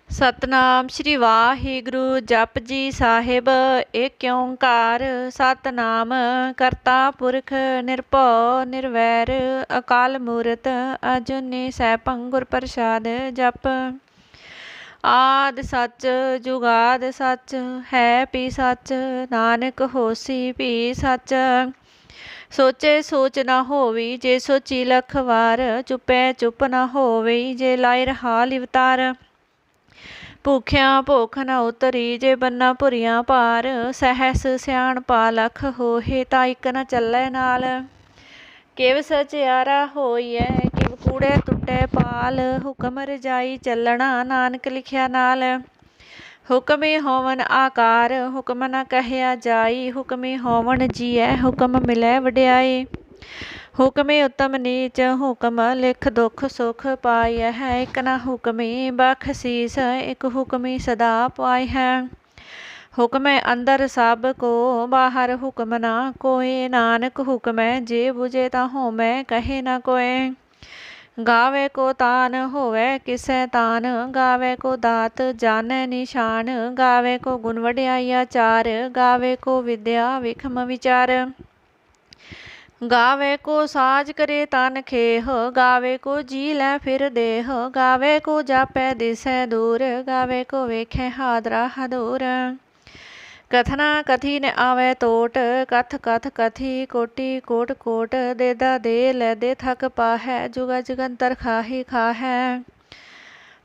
ਸਤਨਾਮ ਸ਼੍ਰੀ ਵਾਹਿਗੁਰੂ ਜਪ ਜੀ ਸਾਹਿਬ। ਏਕ ਓੰਕਾਰ ਸਤਨਾਮ ਕਰਤਾ ਪੁਰਖ ਨਿਰਭਉ ਨਿਰਵੈਰ ਅਕਾਲ ਮੂਰਤ ਅਜੂਨੀ ਸੈਭੰ ਗੁਰ ਪ੍ਰਸਾਦ। ਜਪ ਆਦਿ ਸੱਚ ਜੁਗਾਦ ਸੱਚ ਹੈ ਭੀ ਸੱਚ, ਨਾਨਕ ਹੋਸੀ ਭੀ ਸੱਚ। ਸੋਚੇ ਸੋਚ ਨਾ ਹੋਵੀ ਜੇ ਸੋਚੀ ਲਖ ਵਾਰ, ਚੁੱਪੈ ਚੁੱਪ ਨਾ ਹੋਵੀ ਜੇ ਲਾਇ ਰਹਾ ਲਿਵਤਾਰ। ਭੁੱਖਿਆਂ ਭੁੱਖ ਨਾ ਉਤਰੀ ਜੇ ਬੰਨਾ ਭੁਰੀਆਂ ਭਾਰ, ਸਹਿਸ ਸਿਆਣਪਾ ਲਖ ਹੋਏ ਤਾਂ ਇੱਕ ਨਾ ਚੱਲੇ ਨਾਲ। ਕਿਵ ਸਚਿਆਰਾ ਹੋਈਐ ਕਿਵ ਕੂੜੇ ਟੁੱਟੇ ਪਾਲ, ਹੁਕਮ ਰਜਾਈ ਚੱਲਣਾ ਨਾਨਕ ਲਿਖਿਆ ਨਾਲ। ਹੁਕਮੀ ਹੋਵਨ ਆਕਾਰ ਹੁਕਮ ਨਾ ਕਹਿਆ ਜਾਈ, ਹੁਕਮੀ ਹੋਵਨ ਜੀਐ ਹੁਕਮ ਮਿਲੈ ਵਡਿਆਈ। ਹੁਕਮੀ ਉਤਮ ਨੀਚ ਹੁਕਮ ਲਿਖ ਦੁਖ ਸੁਖ ਪਾਈਐ ਹੈ, ਇੱਕ ਨਾ ਹੁਕਮੀ ਬਖਸ਼ੀਸ ਇੱਕ ਹੁਕਮੀ ਸਦਾ ਪਾਈ ਹੈ। ਹੁਕਮੈ ਅੰਦਰ ਸਭ ਕੋ ਬਾਹਰ ਹੁਕਮ ਨਾ ਕੋਇ, ਨਾਨਕ ਹੁਕਮੈ ਜੇ ਬੁਝੇ ਤਾਂ ਹੋਮੈ ਕਹੇ ਨਾ ਕੋਇ। ਗਾਵੇ ਕੋ ਤਾਨ ਹੋਵੇ ਕਿਸੈ ਤਾਨ, ਗਾਵੇ ਕੋ ਦਾਤ ਜਾਣੈ ਨਿਸ਼ਾਨ, ਗਾਵੇ ਕੋ ਗੁਣ ਵਡਿਆਈ ਆਚਾਰ, ਗਾਵੇ ਕੋ ਵਿਦਿਆ ਵਿਖਮ ਵਿਚਾਰ। ਗਾਵੇ ਕੋ ਸਾਜ ਕਰੇ ਤਨ ਖੇਹ, ਗਾਵੇ ਕੋ ਜੀ ਲੈ ਫਿਰ ਦੇਹ, ਗਾਵੇ ਕੋ ਜਾਪੈ ਦਿਸੈ ਦੂਰ, ਗਾਵੇ ਕੋ ਵੇਖੈ ਹਾਦਰਾ ਹਦੂਰ। ਕਥਨਾ ਕਥੀ ਨ ਆਵੈ ਟੋਟ, ਕਥ ਕਥ ਕਥੀ ਕੋਟੀ ਕੋਟ ਕੋਟ, ਦੇਦਾ ਦੇ ਲੈਦੇ ਥਕ ਪਾਹੈ, ਜੁਗਾ ਜੁਗੰਤਰ ਖਾਹੀ ਖਾਹੈ।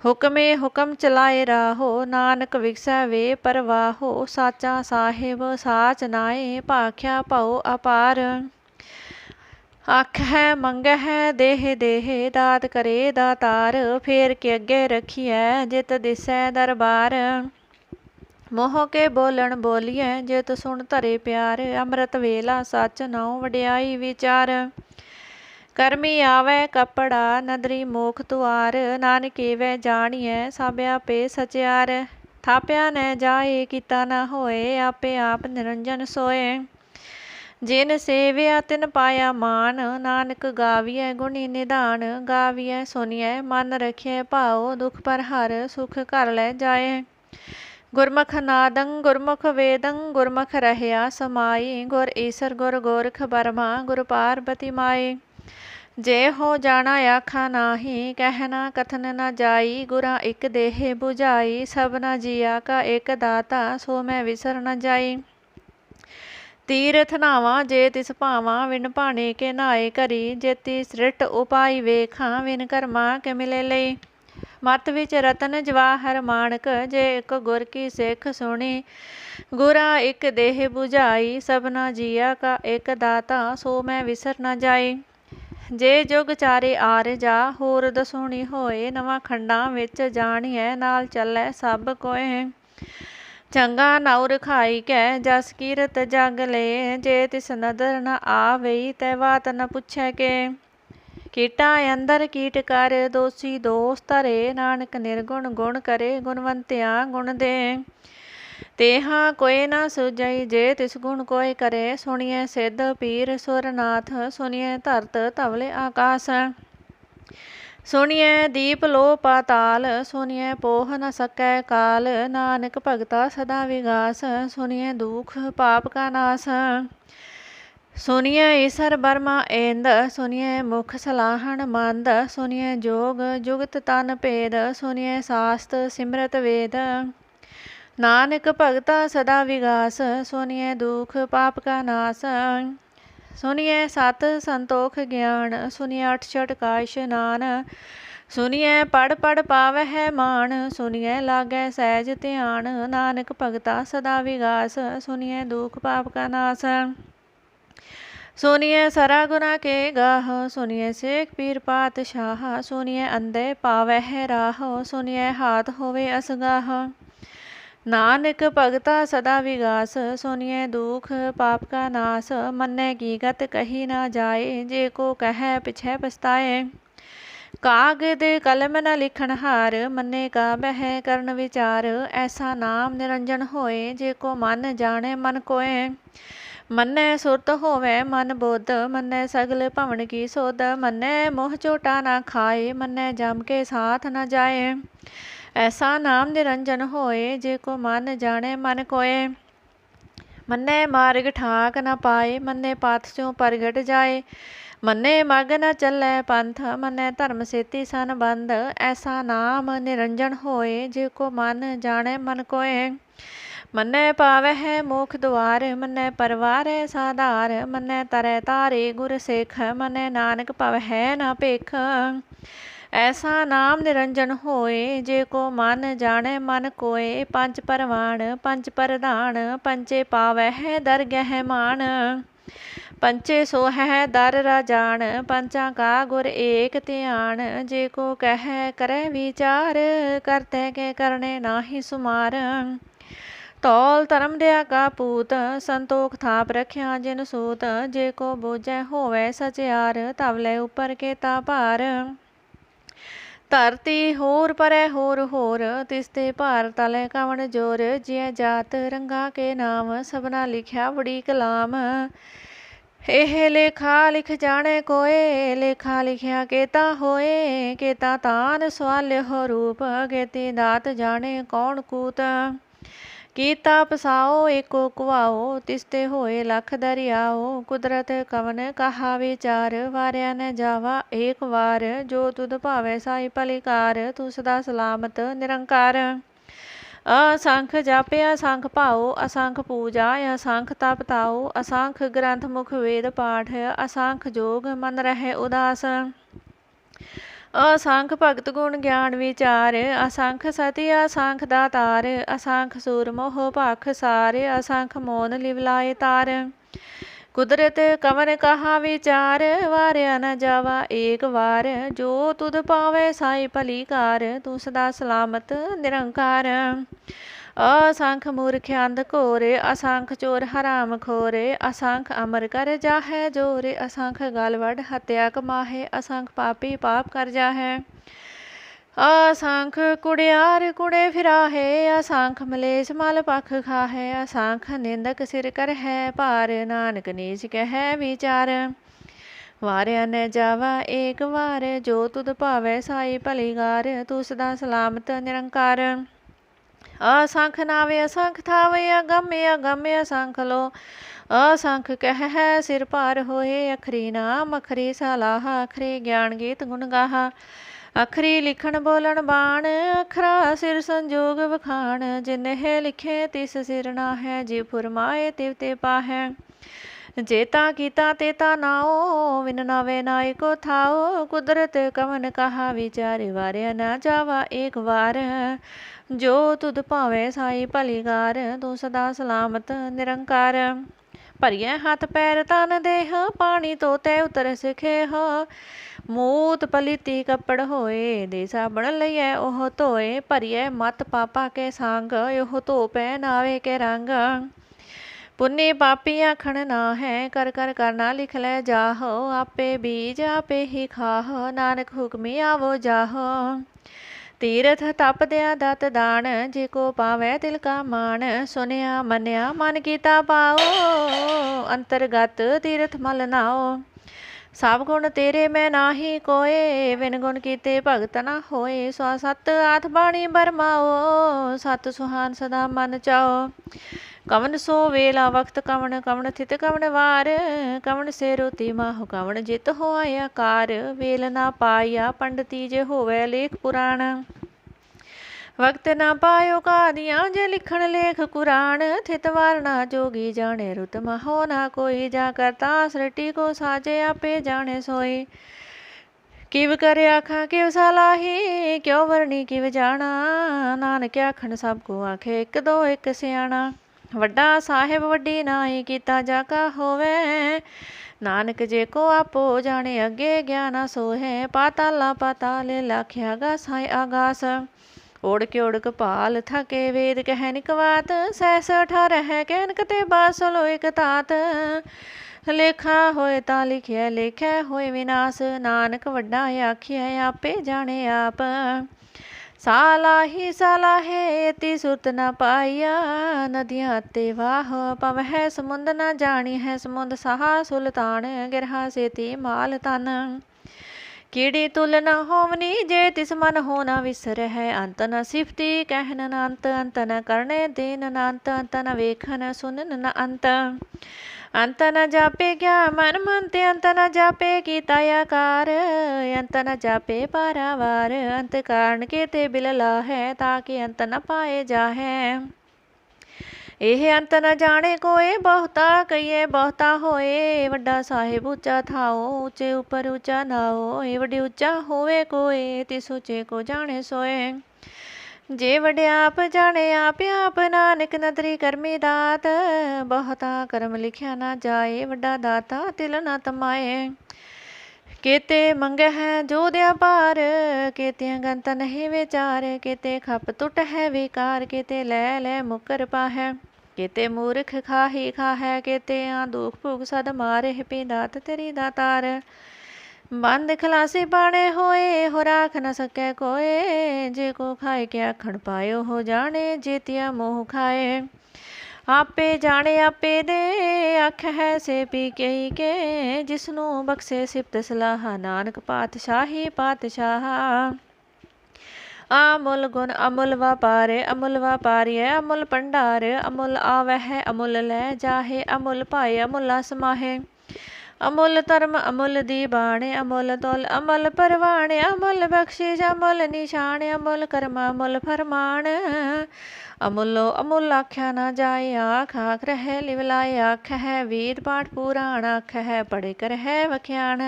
ਹੁਕਮੇ ਹੁਕਮ ਚਲਾਏ ਰਾਹੋ, ਨਾਨਕ ਵਿਗਸੈ ਵੇ ਪਰਵਾਹੋ, ਸਾਚਾ ਸਾਹਿਬ ਸਾਚ ਨਾਏ ਭਾਖਿਆ ਭਉ ਅਪਾਰ। ਆਖਹਿ ਮੰਗਹਿ ਦੇਹ ਦੇਹ ਦਾਤ ਕਰੇ ਦਾਤਾਰ, ਫੇਰ ਕੇ ਅੱਗੇ ਰਖੀਐ ਜਿਤ ਦਿਸੈ ਦਰਬਾਰ। ਮੋਹ ਕੇ ਬੋਲਣ ਬੋਲੀਐ ਜਿਤ ਸੁਣ ਧਰੇ ਪਿਆਰ, ਅੰਮ੍ਰਿਤ ਵੇਲਾ ਸੱਚ ਨਾਉ ਵਡਿਆਈ ਵਿਚਾਰ। ਕਰਮੀ ਆਵੈ ਕਪੜਾ ਨਦਰੀ ਮੋਖ ਤੁਆਰ, ਨਾਨਕੇ ਵੈ ਜਾਣੀਐ ਸਭ ਆਪੇ ਸਚਿਆਰ। ਥਾਪਿਆ ਨ ਜਾਏ ਕੀਤਾ ਨਾ ਹੋਏ, ਆਪੇ ਆਪ ਨਿਰੰਜਨ ਸੋਏ। ਜਿਨ ਸੇਵਿਆ ਤਿਨ ਪਾਇਆ ਮਾਨ, ਨਾਨਕ ਗਾਵੀਐ ਗੁਣੀ ਨਿਧਾਨ। ਗਾਵੀਐ ਸੁਣੀਐ ਮਨ ਰਖਿਐ ਭਾਉ, ਦੁਖ ਪਰ ਹਰ ਸੁਖ ਘਰ ਲੈ ਜਾਏ। ਗੁਰਮੁਖ ਨਾਦੰ ਗੁਰਮੁਖ ਵੇਦੰ ਗੁਰਮੁਖ ਰਹਿਆ ਸਮਾਈ, ਗੁਰ ਈਸਰ ਗੁਰ ਗੋਰਖ ਬਰਮਾ ਗੁਰ ਪਾਰਬਤੀ ਮਾਈ। ਜੇ ਹੋ ਜਾਣਾ ਆਖਾ ਨਾਹੀ, ਕਹਿਣਾ ਕਥਨ ਨਾ ਜਾਈ, ਗੁਰਾਂ ਇੱਕ ਦੇਹ 부ਝਾਈ। ਸਭਨਾ ਜੀਆ ਕਾ ਇੱਕ ਦਾਤਾ ਸੋ ਮੈਂ ਵਿਸਰ ਨ ਜਾਈ। ਤੀਰਥ ਨਾਵਾਂ ਜੇ ਤਿਸ ਭਾਵਾਂ, ਵਿਣ ਭਾਣੇ ਕੇ ਨਾਏ ਘਰੀ, ਜੇਤੀ ਸ੍ਰਿਸ਼ਟ ਉਪਾਈ ਵੇਖਾਂ, ਵਿਣ ਕਰਮਾ ਕੇ ਮਿਲੇ ਲਈ। ਮਤ ਵਿੱਚ ਰਤਨ ਜਵਾਹਰ ਮਾਣਕ, ਜੇ ਇੱਕ ਗੁਰ ਕੀ ਸਿੱਖ ਸੁਣੀ, ਗੁਰਾਂ ਇੱਕ ਦੇਹ 부ਝਾਈ। ਸਭਨਾ ਜੀਆ ਕਾ ਇੱਕ ਦਾਤਾ ਸੋ ਮੈਂ ਵਿਸਰ ਨ ਜਾਈ। ਜੇ ਜੁਗ ਚਾਰੇ ਆਰ ਜਾ ਹੋਰ ਦਸੂਣੀ ਹੋਏ, ਨਵਾਂ ਖੰਡਾਂ ਵਿੱਚ ਜਾਣੀਐ ਨਾਲ ਚੱਲੈ ਸਭ ਕੋਏ। ਚੰਗਾ ਨਾਉ ਰਖਾਈ ਕੈ ਜਸ ਕੀਰਤ ਜਗ ਲੈ, ਜੇ ਤਿਸ ਨਦਰ ਨ ਆਵਈ ਤੈ ਬਾਤ ਨ ਪੁੱਛੈ ਕੇ। ਕੀਟਾ ਅੰਦਰ ਕੀਟ ਕਰ ਦੋਸੀ ਦੋਸ ਧਰੇ, ਨਾਨਕ ਨਿਰਗੁਣ ਗੁਣ ਕਰੇ ਗੁਣਵੰਤਿਆ ਗੁਣ ਦੇ। ਤੇਹਾ ਕੋਈ ਨਾ ਸੁਝਈ ਜੇ ਤਿਸ ਗੁਣ ਕੋਈ ਕਰੇ, ਸੁਣੀਐ ਸਿੱਧ ਪੀਰ ਸੁਰਨਾਥ, ਸੁਣੀਐ ਧਰਤ ਧਵਲੇ ਆਕਾਸ। ਸੁਣੀਐ ਦੀਪ ਲੋ ਪਾਤਾਲ, ਸੁਣੀਐ ਪੋਹ ਨ ਸਕੈ ਕਾਲ, ਨਾਨਕ ਭਗਤਾ ਸਦਾ ਵਿਗਾਸ, ਸੁਣੀਐ ਦੁਖ ਪਾਪ ਕਾ ਨਾਸ। ਸੁਣੀਐ ਈਸਰ ਬਰਮਾ ਏਂਦ, ਸੁਣੀਐ ਮੁਖ ਸਲਾਹਣ ਮੰਦ, ਸੁਣੀਐ ਜੋਗ ਜੁਗਤ ਤਨ ਭੇਦ, ਸੁਣੀਐ ਸਾਸਤ ਸਿਮਰਤ ਵੇਦ। ਨਾਨਕ ਭਗਤਾ ਸਦਾ ਵਿਗਾਸ, ਸੁਣੀਐ ਦੁਖ ਪਾਪ ਕਾ ਨਾਸ। ਸੁਣੀਐ ਸਤ ਸੰਤੋਖ ਗਿਆਨ, ਸੁਣੀਐ ਅਠ ਛਟ ਕਾ ਇਸ਼ਨਾਨ, ਸੁਣੀਐ ਪੜ ਪੜ ਪਾਵਹਿ ਮਾਨ, ਸੁਣੀਐ ਲਾਗੈ ਸਹਿਜ ਧਿਆਨ। ਨਾਨਕ ਭਗਤਾ ਸਦਾ ਵਿਗਾਸ, ਸੁਣੀਐ ਦੁਖ ਪਾਪ ਕਾ ਨਾਸ। ਸੁਣੀਐ ਸਰਾ ਗੁਨਾ ਕੇ ਗਾਹ, ਸੁਣੀਐ ਸੇਖ ਪੀਰ ਪਾਤਸ਼ਾਹ, ਸੁਣੀਐ ਅੰਧੇ ਪਾਵਹਿ ਰਾਹ, ਸੁਣੀਐ ਹਾਥ ਹੋਵੇ ਅਸਗਾਹ। ਨਾਨਕ ਭਗਤਾ ਸਦਾ ਵਿਗਾਸ, ਸੁਣੀਐ ਦੁਖ ਪਾਪ ਕਾ ਨਾਸ। ਮੰਨੈ ਕੀ ਗਤ ਕਹੀ ਨਾ ਜਾਏ, ਜੇ ਕੋ ਕਹਿ ਪਿਛੈ ਪਛਤਾਏ। ਕਾਗਦ ਕਲਮ ਨ ਲਿਖਣ ਹਾਰ, ਮੰਨੇ ਕਾ ਬਹਿ ਕਰਨ ਵਿਚਾਰ। ਐਸਾ ਨਾਮ ਨਿਰੰਜਨ ਹੋਏ, ਜੇ ਕੋ ਮਨ ਜਾਣੈ ਮਨ ਕੋਏ। ਮੰਨੈ ਸੁਰਤ ਹੋਵੇ ਮਨ ਬੁੱਧ, ਮੰਨੈ ਸਗਲ ਭਵਨ ਕੀ ਸੁਧ। ਮੰਨੈ ਮੋਹ ਝੋਟਾ ਨਾ ਖਾਏ, ਮੰਨੈ ਜਮ ਕੇ ਸਾਥ ਨ ਜਾਏ। ऐसा नाम निरंजन होए, जे को मन जाने मन कोय। मन्ने मार्ग ठाक न पाए, मन्ने पाथ स्यों परगट जाए। मन्ने मग न चलै पंथ, मन्ने धर्म सेती सन बंद। ऐसा नाम निरंजन होए, जे को मन जाने मन कोय। मन्ने पावै है मोख द्वार, मन्ने परवारै साधार। मन्ने तरै तारे गुर सिख, मन्ने नानक पवै न भिख। ऐसा नाम निरंजन होए, जे को मन जाने मन कोय। पंच परवान पंच प्रधान, पंचे पावै है दरगह मान। पंचे सो है दर राजान, पंचा का गुर एक ध्यान। जे को कह करे विचार, करते के करने नाहि सुमार। तौल धर्म दया का पूत, संतोख थाप रखिया जिन सूत। जे को बोझै होवै सचियार, तवले ऊपर के ता भार। धरती होर परै होर होर, तिसते भार तले कवन जोर। जिय जात रंगा के नाम, सबना लिखिया बड़ी कलाम। एह लेखा लिख जाने कोय, लेखा लिखिया केता होए। केता तान सवाल्य हो रूप, केती दात जाने कौन कूत। कीता पसाओ एको कुआओ, तिसते होए लख दरियाओ। कुदरत कवन कहा विचार, वारिया न जावा एक वार। जो तुद भावे साई भलीकार, तू सदा सलामत निरंकार। असंख जापे असंख पाओ, असंख पूजा असंख तप ताओ। असंख ग्रंथ मुख वेद पाठ, असंख जोग मन रहे उदास। असंख भगत गुण ज्ञान विचार, असंख सती असंख दातार। असंख सूर मोह भाख सार, असंख मोन लिवलाए तार। कुदरत कवन कहा विचार, वारिया न जावा एक वार। जो तुद पावे साई भलीकार, तू सदा सलामत निरंकार। असंख मूर्ख अंध घोरे, असंख चोर हराम खोरे। असंख अमर कर जाहै जोरे, असंख गल वड हत्या कमाहे। असंख पापी पाप कर जाहै। असंख कुड़ियार कुड़े फिराहे, असंख मलेस मल पख खाहे। असंख निंदक सिर कर है भार, नानक नीच कह विचार। वारिया न जावा एक वार, जो तुद भावै साई भलीकार। तू सदा सलामत निरंकार। असंख नावे असंख थावे, अगम्य अगम्य असंख लो। असंख कह है सिर भार होए, अखरी नाम अखरी सलाह। अखरी ज्ञान गीत गुण गाहा, अखरी लिखण बोलन बाण। अखरा सिर संजोग वखाण, जिन्ह लिखे तिस सिर नाहै। जी फुरमाए तिव ते पाहै, जेता कीता तेता नाओ। विन नावे नाई को थाओ, कुदरत कवन कहा विचार। वारिया न जावा एक वार, जो तुद भावे साई भलीकार। तू सदा सलामत निरंकार। भरिए हथ पैर तन देह, पानी तो तै उतर सिखेह। मूत पलीती कपड़ होए, दे साबण लइए ओह धोए। भरिए मत पापा के संग, ओह धो पै नावे के रंग। पुन्नी पापी आखण ना है, कर कर करना लिख लै जाहो। आपे बीज आपे ही खाह, नानक हुक्मी आवो जाहो। तीरथ तप दया दत दान, जे को पावै तिल का मान। सुनिया मनिया मन कीता पाओ, अंतरगत तीरथ मल नाओ। सब गुण तेरे मैं नाही कोय, विन गुण कीते भगत न होए। सो सत आठ बाणी बरमाओ, सत सुहान सदा मन चाओ। कवन सो वेला वक्त कवन, कवन थित कवन वार। कवन से रोती माहु, कवन जित होआ आकार। वेल ना पाया पंडिती, जे होवे लेख पुराण। वक्त ना पायो कादियाँ, जे लिखण लेख कुरान। थित वार ना जोगी जाने, रुत महो ना कोई। जा करता सृष्टि को साजे, आपे जाने सोई। किव करे आखा किव सलाही, क्यों वरणी किव जाना। नानक आखण सब को आखे, एक दो एक सियाणा। वड्डा साहिब वड्डी नाई, कीता जाका होवे। नानक जे को आपो जाने, अगे ज्ञाना सोहे। पाताला पाताले लाख्या गासाई आगास। ओढ़ ओढ़ पाल थके वेद कह निकवात। सहस अठारह कहन कते बासलो एक तात। लेखा होए ता लिखिया, लेखै होए विनाश। नानक वड्डा आखिया, आपे जाने आप। सालाही सालाहे एती सुरत न पाइया। नदियाँ ते वाह पवै समुंद न जानी है। समुंद सहा सुल्तान, गिरहा सेती माल तन। कीड़ी तुल न होवनी जे तिस मन हो न विसर है। अंत न सिफती कहन न अंत, अंत न करने देन न अंत, अंत न वेखन सुनन न अंत। अंत न जापे क्या मन मनते, अंत न जापे कीता आकार, अंत न जापे पारावार। अंत कारण के ते बिलला है, ताकि अंत न पाए जाहे। ਇਹ ਅੰਤ ਨ ਜਾਣੇ ਕੋਏ, ਬਹੁਤਾ ਕਹੀਏ ਬਹੁਤਾ ਹੋਏ। ਵੱਡਾ ਸਾਹਿਬ ਉੱਚਾ ਥਾਓ, ਉੱਚੇ ਉੱਪਰ ਉੱਚਾ ਨਾਓ। ਇਹ ਵੱਡੇ ਉੱਚਾ ਹੋਵੇ ਕੋਏ, ਤਿਸ ਉੱਚੇ ਕੋ ਜਾਣੇ ਸੋਏ। ਜੇ ਵਡਿਆ ਆਪ ਜਾਣੇ ਆਪ, ਆਪ ਨਾਨਕ ਨਦਰੀ ਕਰਮੀ ਦਾਤ। ਬਹੁਤਾ ਕਰਮ ਲਿਖਿਆ ਨਾ ਜਾਏ, ਵੱਡਾ ਦਾਤਾ ਤਿਲ ਨਾ ਤਮਾਏ। केते मंगे है जो दिया पार, केते गंत नहीं विचार। केते खप टुट है विकार, केते ले ले मुकर पाहै। केते मूर्ख खाही खाहै, केते दुख भुग सद मारे। पी दात तेरी दातार, बंद खलासी बाणे होए, हो राख न सकै कोए। जे को खाए क्या आखण पायो, हो जाने जेतिया मोह खाए। आपे जाने आपे दे, आख है से पी के ही के। जिसनू बख्शे सिफत सलाह, नानक पातशाही पातशाह। अमुल गुण अमुल व्यापार, अमुल व्यापारी अमुल भंडार। अमुल आवे है अमुल लै जाहे, अमुल पाए अमुला समाहे। अमुल धर्म अमुल दीबाण, अमुल तुल अमुल परवाण। अमुल बख्शिश अमुल निशान, अमुल कर्म अमुल फरमान। अमुलो अमुल आख्या ना जाए, आख आख रहे लिवलाए। आख है वेद पाठ पुराण, आख है पढ़ कर है वख्याण।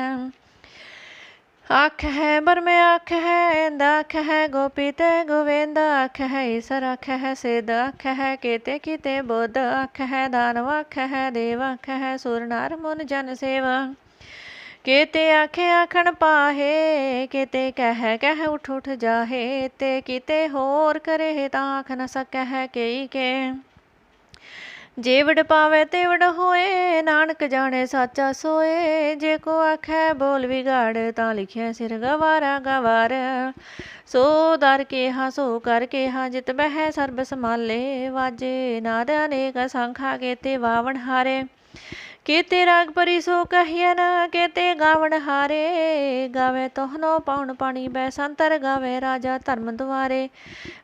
आख है बरमे आख है इंद, आख है गोपित गोविंद। आख है ईसर आख है सिद्ध, आख है केते कीते बुद्ध। आख है दानव आख है देव, आख है सुर नार मुन जन सेव। केते आखे आखण पाहे, केते कह कह उठ उठ जाहे। ते किते होर करे ता आख न सकह कई के। जेवड़ पावे तेवड़ होए, नानक जाने साचा सोए। जे को आखै बोल बिगाड़, ता लिखिया सिर गवारा गवार। सो दर केहा सो कर केहा, जित बह सर्ब संभाले। वाजे नाद अनेक संखा, केते वावण हारे। केते राग परी सो कहियन, केते गावण हारे। गावे तोहनो पाउन पानी बैसंतर, गावे राजा धर्म द्वारे।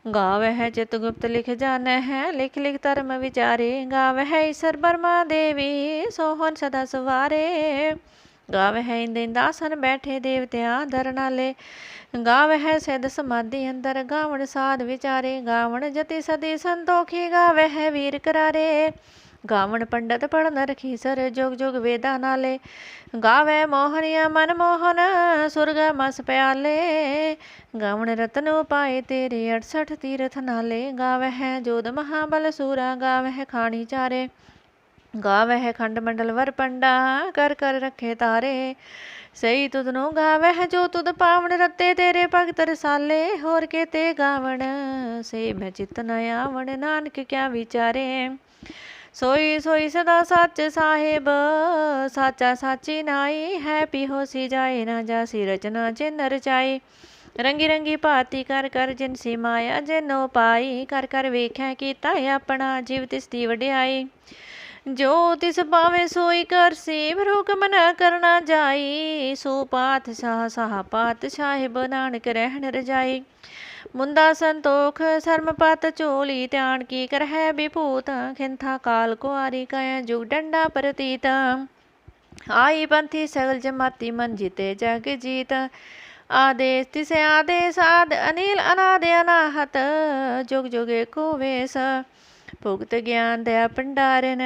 गावे है चित गुप्त लिख जाने है, लिख लिख धर्म विचारे। गावे है ईश्वर ब्रह्मा देवी, सोहन सदा सवारे। गावे है इंद इंदासन बैठे, देवत्या धर नाले। गावे है सिद्ध समाधि अंदर, गावण साध विचारे। गावण जति सदी संतोखी, गावे है वीर करारे। गावण पंडित पढ़ रखी सर, जोग जोग वेदा नाले। गावे मोहनिया मन मोहन, सुरग मस प्याले। गावण रतन पाए तेरे, 68 तीरथ नाले। गावे है जोध महाबल सूरा, गावे है खानी चारे। गावे है खंड मंडल वर पंडा, कर कर रखे तारे। सही तुदनो गावे है जो तुद पावण, रते तेरे भगत रसाले। होर के ते गावण से मैं चित न आवण, नानक क्या विचारे। सोई सोई सदा सच साहिब, साचा साची नाई। है पिहोसी जाए ना जासी, रचना जिन रचाई। रंगी रंगी भांति कर कर जिनसी माया, जिनो पाई। कर कर वेख्या कीता अपना, जीव तिसदी वड्याई। जो तिस पावे सोई करसी, हुक्म न करना जाई। सो पातशाह साह पातशाहिब, नानक रहन रजाई। मुंदा संतोख शर्म पत चोली, ध्यान की कर है विभूत। खिंथा काल कुआरी कह, जुग डंडा प्रतीत। आई पंथी सगल जमाती, मन जीते जग जीत। आदेश तिसे आदेश, आद अनिल अनाद अनाहत। जुग जुग एको वेश, भुगत ज्ञान दया भंडारन।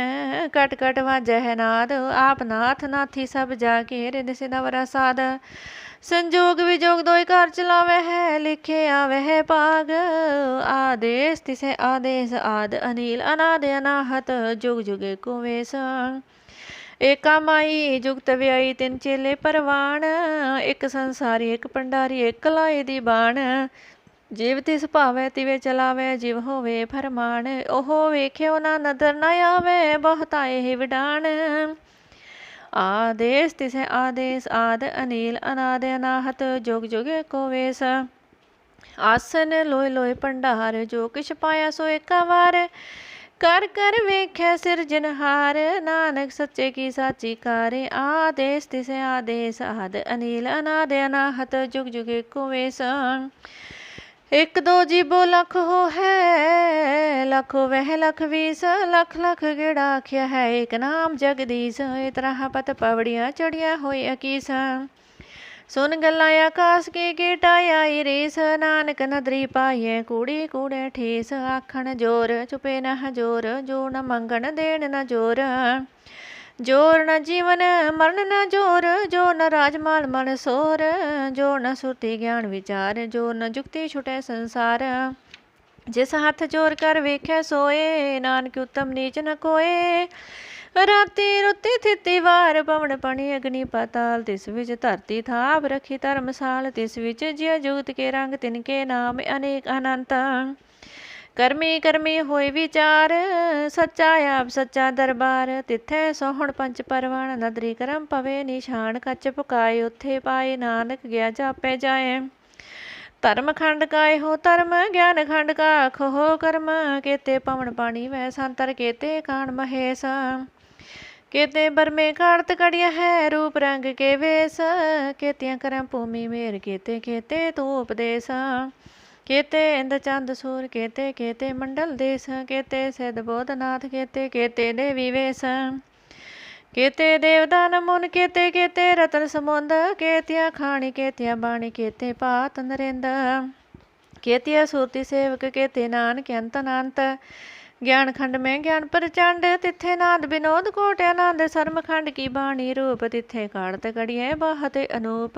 कट कट वाजह नाद, आप नाथ नाथी सब जाके। रिद सिदवरा साध, संजोग विजोग दोय कार चलावे है। लिखे आवे है पाग, आदेश तिसे आदेश। आद अनिल अनाद अनाहत, जुग जुग एको वेश। एका माई जुगत व्याई, तिन चेले परवान। एक संसारी एक भंडारी, एक कलाई दी बाण। जीव तिस भावे तिवे चलावे, जीव होवे फरमान। ओहो वेख्यो ना नदर न आवे, बहुता एह विडान। आदेश तिसे आदेश, आद अनिल अनाद अनाहत। जुग जुग एको वेश। आसन लोय लोय भंडार, जो किछ पाया सो एका वार। कर कर वेख्या सिरजनहार, नानक सच्चे की साची कारे। आदेश तिसे आदेश आद अनिल, अनादि अनाहत जुग जुग एको वेश। एक दो जीबो लख हो है, लखो वह लख बीस। लख लख गेड़ा आख्या है, एक नाम जगदीश। इतरा पत पवड़िया चढ़िया होई अकीस। सुन गल्ला आकाश की गेटा आई रेस। नानक नदरी पाइए कूड़ी कूड़े ठेस। आखण जोर चुपे न जोर, जो न मंगण देण न जोर। जोर न जीवन मरण न जोर, जो न राजमाल मन सोर। जो न सुरती ज्ञान विचार, जो न जुक्ति छुटे संसार। जिस हाथ जोर कर वेख्या सोए, नानक उत्तम नीच न कोए। राती रुती थिती वार, पवन पणी अग्नि पाताल। तिस विच धरती थाप रखी धर्मसाल। तिस विच जिय जुगत के रंग, तिनके नाम अनेक अनंत। करमी करमी होए विचार, सच्चा आप सच्चा दरबार। तिथे सोहण पंच परवान, नदरी करम पवे निशान। कच पकाए उथे पाए, नानक गया जापे जाए। धर्म खंड काय हो धर्म, ज्ञान खंड का आख हो कर्म। केते पवन पानी वह संतर, केते कान महेश। केते बरमे कार्त कड़िया है, रूप रंग के वेश। केतिया करम भूमि मेर, केते केते तू उपदेश। केते इंद चंद सूर, केते केते मंडल देश। केते सिद्ध बोधनाथ, केते केते देवी वेश। केते देवदान मुन, केते केते रतन समुंद। केतिया खाणी केतिया बाणी, केते पात नरेंद। केतिया सूरती सेवक, केते नानक अंत अनंत। ज्ञान खंड में ज्ञान प्रचंड, तिथे नाद विनोद कोट आनंद। सर्म खंड की बाणी रूप, तिथे काढ़त कड़िए बहुत अनूप।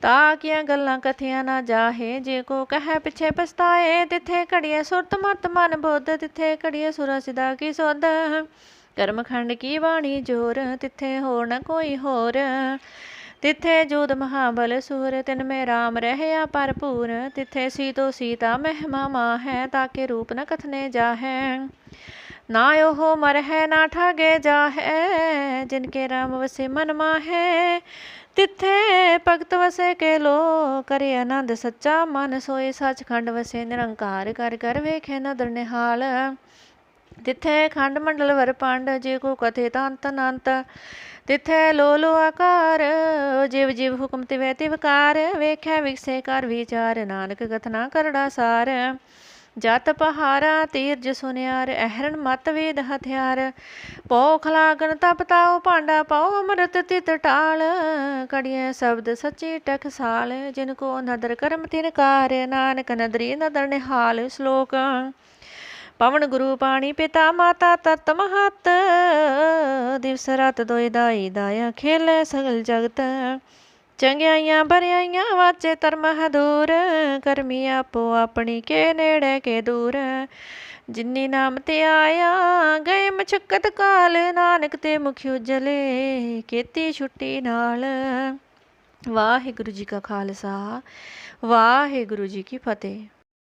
ताकिया गल्लां कथियां ना जाहे, जे को कह पिछे पछताए। तिथे कड़िए सुरत मत मन बुद्ध, तिथे कड़िए सुरा सिदा की सुध। कर्म खंड की बाणी जोर, तिथे होर न कोई होर। तिथे जोध महाबल सूर, तिनमें राम रहया भरपूर। तिथे सीतो सीता महिमा माँ है, ताके रूप न कथने जाहे। ना ओहो मर है ना ठागे जाहे, जिनके राम वसे मन माहे। तिथे भगत वसे के लो, करे आनंद सच्चा मन सोए। सचखंड वसे निरंकार, कर कर वेखे नदर निहाल। तिथे खंड मंडल वर पांड, जे को कथे तंत अनंत। तिथे लो लो आकार, जिव जिव हुक्म तिवे तिवकार। वेख्या विकसे कर विचार, नानक कथना करड़ा सार। जत पहारा तीरज सुनियार, अहरन मत वेद हथियार। पोख लागन तप ताओ पांडा, पाओ अमृत तित टाल। कड़िए शब्द सच्ची टकसाल, जिनको नदर करम तिनकार। नानक नदरी नदर निहाल। श्लोक पवन गुरु पाणी पिता माता, तत महत। दिवस रात दोए दाई दाया, खेले सगल जगत। चंगियाइयां भरियाइयां वाचे धर्म दूर। करमी आपो अपनी के नेड़े के दूर। जिन्नी नाम ते आया गए मशक्कत काल। नानक ते मुख उजले खेती छुट्टी नाल। वाहिगुरु जी का खालसा, वाहिगुरु जी की फतेह।